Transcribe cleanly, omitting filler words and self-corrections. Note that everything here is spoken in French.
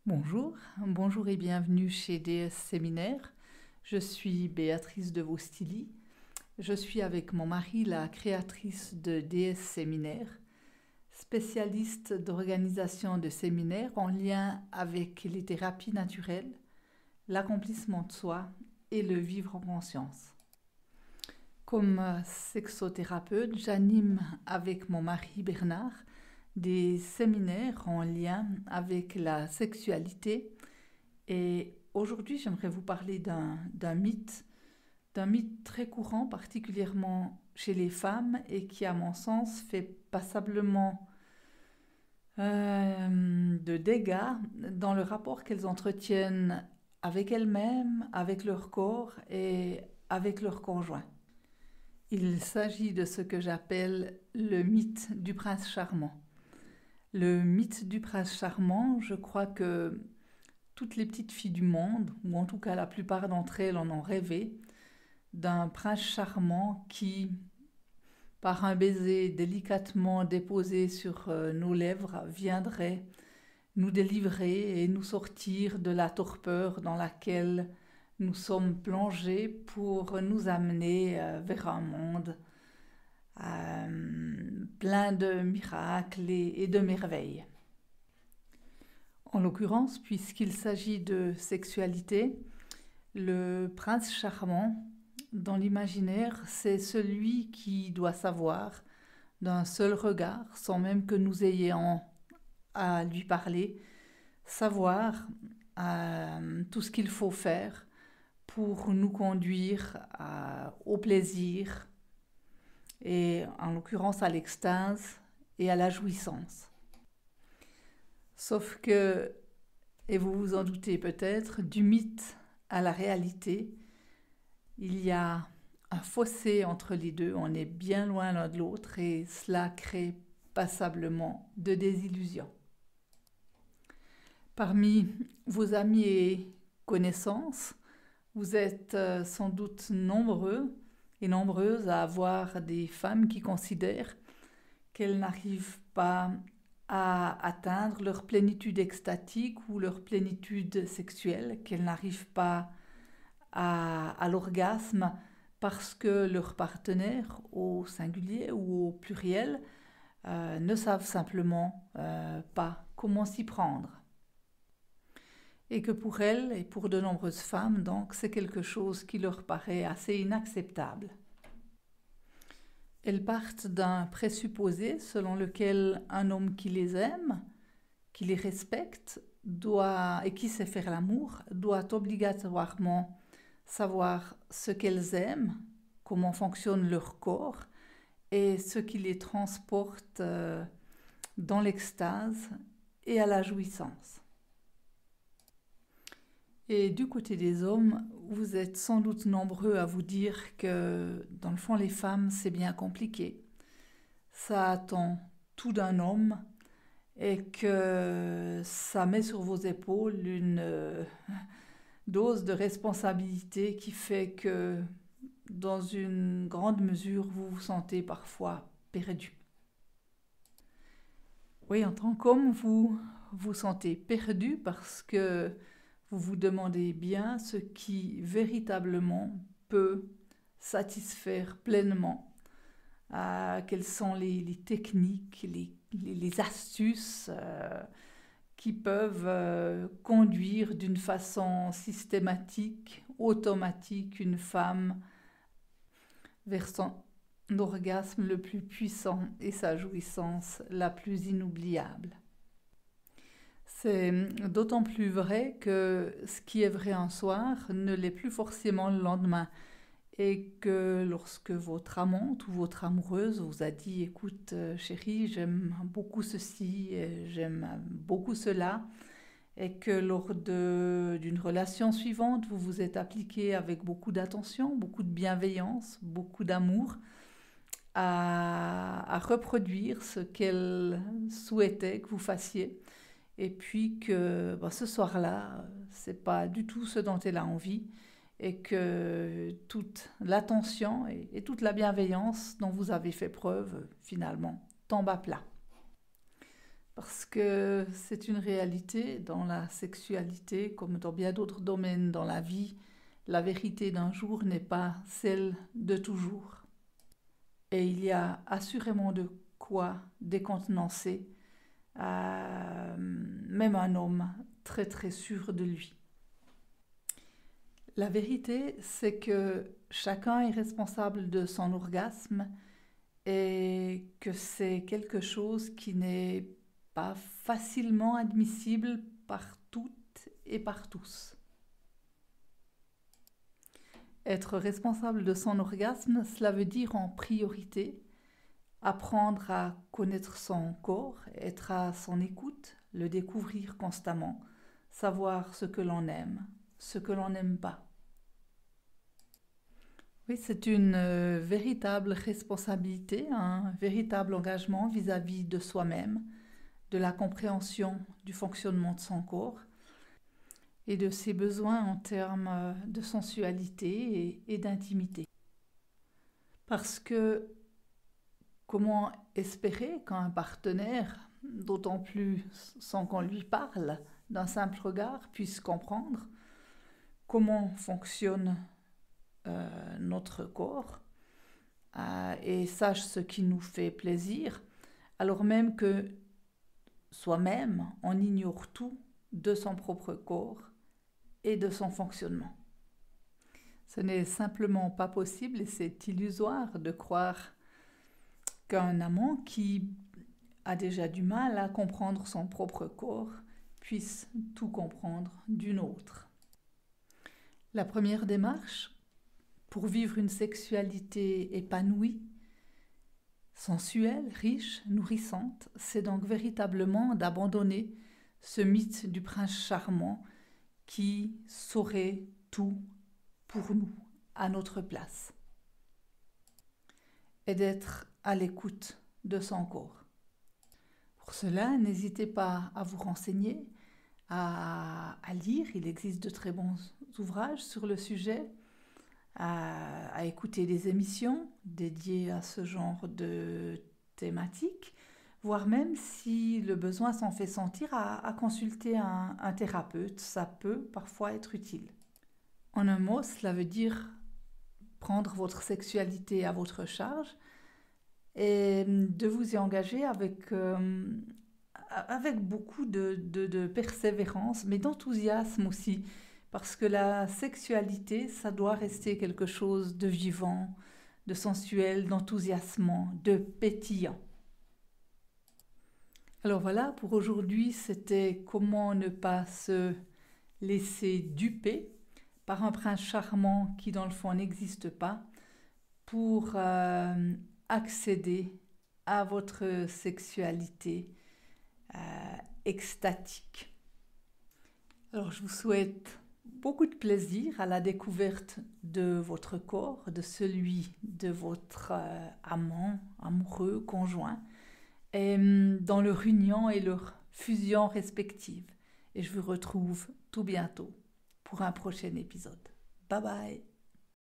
Bonjour et bienvenue chez DS Séminaire. Je suis Béatrice de Vostili. Je suis avec mon mari la créatrice de DS Séminaire, spécialiste d'organisation de séminaires en lien avec les thérapies naturelles, l'accomplissement de soi et le vivre en conscience. Comme sexothérapeute, j'anime avec mon mari Bernard des séminaires en lien avec la sexualité. Et aujourd'hui, j'aimerais vous parler d'un mythe très courant, particulièrement chez les femmes, et qui, à mon sens, fait passablement de dégâts dans le rapport qu'elles entretiennent avec elles-mêmes, avec leur corps et avec leur conjoint. Il s'agit de ce que j'appelle le mythe du prince charmant. Le mythe du prince charmant, je crois que toutes les petites filles du monde, ou en tout cas la plupart d'entre elles en ont rêvé, d'un prince charmant qui, par un baiser délicatement déposé sur nos lèvres, viendrait nous délivrer et nous sortir de la torpeur dans laquelle nous sommes plongés pour nous amener vers un monde plein de miracles et de merveilles. En l'occurrence, puisqu'il s'agit de sexualité, le prince charmant, dans l'imaginaire, c'est celui qui doit savoir, d'un seul regard, sans même que nous ayons à lui parler, savoir tout ce qu'il faut faire pour nous conduire au plaisir et en l'occurrence à l'extase et à la jouissance. Sauf que, et vous vous en doutez peut-être, du mythe à la réalité, il y a un fossé entre les deux, on est bien loin l'un de l'autre et cela crée passablement de désillusions. Parmi vos amis et connaissances, vous êtes sans doute nombreux et nombreuses à avoir des femmes qui considèrent qu'elles n'arrivent pas à atteindre leur plénitude extatique ou leur plénitude sexuelle, qu'elles n'arrivent pas à l'orgasme parce que leurs partenaires, au singulier ou au pluriel, ne savent simplement pas comment s'y prendre. Et que pour elles et pour de nombreuses femmes, donc, c'est quelque chose qui leur paraît assez inacceptable. Elles partent d'un présupposé selon lequel un homme qui les aime, qui les respecte et qui sait faire l'amour, doit obligatoirement savoir ce qu'elles aiment, comment fonctionne leur corps et ce qui les transporte dans l'extase et à la jouissance. Et du côté des hommes, vous êtes sans doute nombreux à vous dire que, dans le fond, les femmes, c'est bien compliqué. Ça attend tout d'un homme et que ça met sur vos épaules une dose de responsabilité qui fait que, dans une grande mesure, vous vous sentez parfois perdu. Oui, en tant qu'homme, vous vous sentez perdu parce que vous vous demandez bien ce qui véritablement peut satisfaire pleinement. Quelles sont les techniques, les astuces qui peuvent conduire d'une façon systématique, automatique, une femme vers son orgasme le plus puissant et sa jouissance la plus inoubliable. C'est d'autant plus vrai que ce qui est vrai un soir ne l'est plus forcément le lendemain et que lorsque votre amante ou votre amoureuse vous a dit « Écoute chérie, j'aime beaucoup ceci, j'aime beaucoup cela » et que lors d'une relation suivante, vous vous êtes appliqué avec beaucoup d'attention, beaucoup de bienveillance, beaucoup d'amour à reproduire ce qu'elle souhaitait que vous fassiez. Et puis que ce soir-là, c'est pas du tout ce dont elle a envie et que toute l'attention et toute la bienveillance dont vous avez fait preuve, finalement, tombe à plat. Parce que c'est une réalité dans la sexualité, comme dans bien d'autres domaines dans la vie, la vérité d'un jour n'est pas celle de toujours. Et il y a assurément de quoi décontenancer même un homme très très sûr de lui. La vérité, c'est que chacun est responsable de son orgasme et que c'est quelque chose qui n'est pas facilement admissible par toutes et par tous. Être responsable de son orgasme, cela veut dire en priorité apprendre à connaître son corps, être à son écoute, le découvrir constamment, savoir ce que l'on aime, ce que l'on n'aime pas. Oui, c'est une véritable responsabilité, un véritable engagement vis-à-vis de soi-même, de la compréhension du fonctionnement de son corps et de ses besoins en termes de sensualité et d'intimité. Parce que comment espérer qu'un partenaire, d'autant plus sans qu'on lui parle, d'un simple regard, puisse comprendre comment fonctionne notre corps et sache ce qui nous fait plaisir, alors même que soi-même, on ignore tout de son propre corps et de son fonctionnement. Ce n'est simplement pas possible et c'est illusoire de croire qu'un amant qui a déjà du mal à comprendre son propre corps puisse tout comprendre d'une autre. La première démarche pour vivre une sexualité épanouie, sensuelle, riche, nourrissante, c'est donc véritablement d'abandonner ce mythe du prince charmant qui saurait tout pour nous, à notre place, et d'être à l'écoute de son corps. Pour cela, n'hésitez pas à vous renseigner, à lire. Il existe de très bons ouvrages sur le sujet, à écouter des émissions dédiées à ce genre de thématique, voire même si le besoin s'en fait sentir, à consulter un thérapeute. Ça peut parfois être utile. En un mot, cela veut dire prendre votre sexualité à votre charge et de vous y engager avec beaucoup de persévérance, mais d'enthousiasme aussi, parce que la sexualité, ça doit rester quelque chose de vivant, de sensuel, d'enthousiasmant, de pétillant. Alors voilà, pour aujourd'hui, c'était comment ne pas se laisser duper par un prince charmant qui dans le fond n'existe pas, pour accéder à votre sexualité extatique. Alors je vous souhaite beaucoup de plaisir à la découverte de votre corps, de celui de votre amant, amoureux, conjoint, et dans leur union et leur fusion respective. Et je vous retrouve tout bientôt pour un prochain épisode. Bye bye!